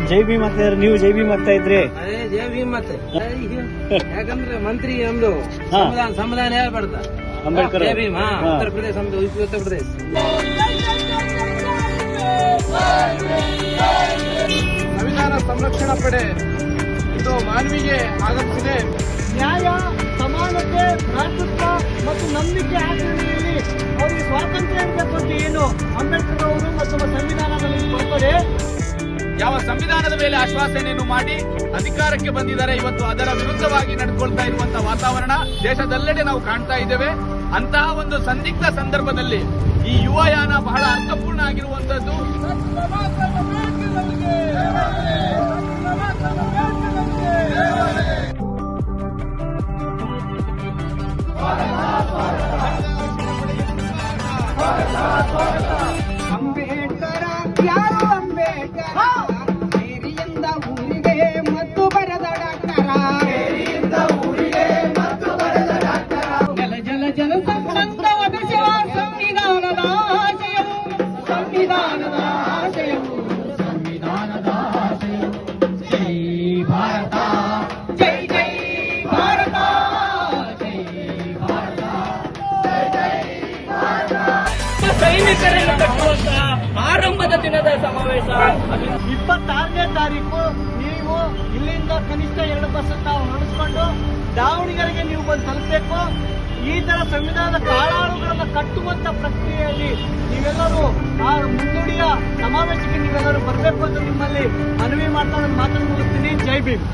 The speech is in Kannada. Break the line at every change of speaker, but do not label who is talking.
ಜೈ ಭೀಮ್ ಆಗ್ತಾ ಇದ್ರೆ ನೀವು ಜೈ ಭೀಮ್ ಆಗ್ತಾ ಇದ್ರಿ.
ಅದೇ ಜೈ ಭೀಮ್ ಮತ್ತೆ ಯಾಕಂದ್ರೆ ಮಂತ್ರಿ ನಮ್ದು ಸಂವಿಧಾನ ಹೇಳ್ಬಾರ್ದ
ಅಂಬೇಡ್ಕರ್
ಜೈ ಭೀಮ್. ಉತ್ತರ ಪ್ರದೇಶ ನಮ್ದು ಉತ್ತರ ಪ್ರದೇಶ.
ಸಂವಿಧಾನ ಸಂರಕ್ಷಣಾ ಪಡೆ ಇದು ಮಾನವಿಗೆ ಆಗಮಿಸಿದೆ.
ನ್ಯಾಯ, ಸಮಾನತೆ, ಭ್ರಾತೃತ್ವ ಮತ್ತು ನಂಬಿಕೆ ಆಚರಣೆಯಲ್ಲಿ ಅವರಿಗೆ ಸ್ವಾತಂತ್ರ್ಯ ಇರಬೇಕು ಅಂತ ಏನು ಅಂಬೇಡ್ಕರ್ ಅವರು ಮತ್ತು ಸಂವಿಧಾನದಲ್ಲಿ ಕೊಡ್ತಾರೆ.
ಯಾವ ಸಂವಿಧಾನದ ಮೇಲೆ ಆಶ್ವಾಸನೆಯನ್ನು ಮಾಡಿ ಅಧಿಕಾರಕ್ಕೆ ಬಂದಿದ್ದಾರೆ, ಇವತ್ತು ಅದರ ವಿರುದ್ಧವಾಗಿ ನಡೆದುಕೊಳ್ತಾ ಇರುವಂತಹ ವಾತಾವರಣ ದೇಶದೆಲ್ಲೆಡೆ ನಾವು ಕಾಣ್ತಾ ಇದ್ದೇವೆ. ಅಂತಹ ಒಂದು ಸಂದಿಗ್ಧ ಸಂದರ್ಭದಲ್ಲಿ ಈ ಯುವಯಾನ ಬಹಳ ಅರ್ಥಪೂರ್ಣ ಆಗಿರುವಂತದ್ದು.
ಅಂಬೇಡ್ಕರ ಯಾರು ಅಂಬೇಡ್ಕರ ಹಿರಿಯಿಂದ ಊರಿಗೆ ಮತ್ತು ಬರದ ಡಾಕ್ಟರ ಜಲ ಜಲ ಜಲ ಸಂಬಂಧ ಒದಗಿಸುವ ಸಂವಿಧಾನದ ಆಶಯವು ಸಂವಿಧಾನದ ಆಶಯವು ಸಂವಿಧಾನದ ಆಶಯವು. ಜೈ ಭಾರತ, ಜೈ ಜೈ ಭಾರತ, ಜೈ ಭಾರತ, ಜೈ ಜೈ ಭಾರತ.
ಸೈನಿಕರನ್ನು ಕಟ್ಟುವಂತಹ ಆರಂಭದ ದಿನದ ಸಮಾವೇಶ 26ನೇ ತಾರೀಕು ನೀವು ಇಲ್ಲಿಂದ ಕನಿಷ್ಠ 2 ಬಸ್ ತಾವು ಹೊರಡಿಸ್ಕೊಂಡು ದಾವಣಗೆರೆಗೆ ನೀವು ಬಂದು ತಲುಪಬೇಕು. ಈ ತರ ಸಂವಿಧಾನದ ಕಾಳಾಳುಗಳನ್ನು ಕಟ್ಟುವಂತ ಪ್ರಕ್ರಿಯೆಯಲ್ಲಿ ನೀವೆಲ್ಲರೂ ಆ ಮುನ್ನುಡಿಯ ಸಮಾವೇಶಕ್ಕೆ ನೀವೆಲ್ಲರೂ ಬರಬೇಕು ಅಂತ ನಿಮ್ಮಲ್ಲಿ ಮನವಿ ಮಾಡ್ತಾ ಮಾತನ್ನು ಮುಗಿಸ್ತೀನಿ. ಜೈ ಭೀಮ್.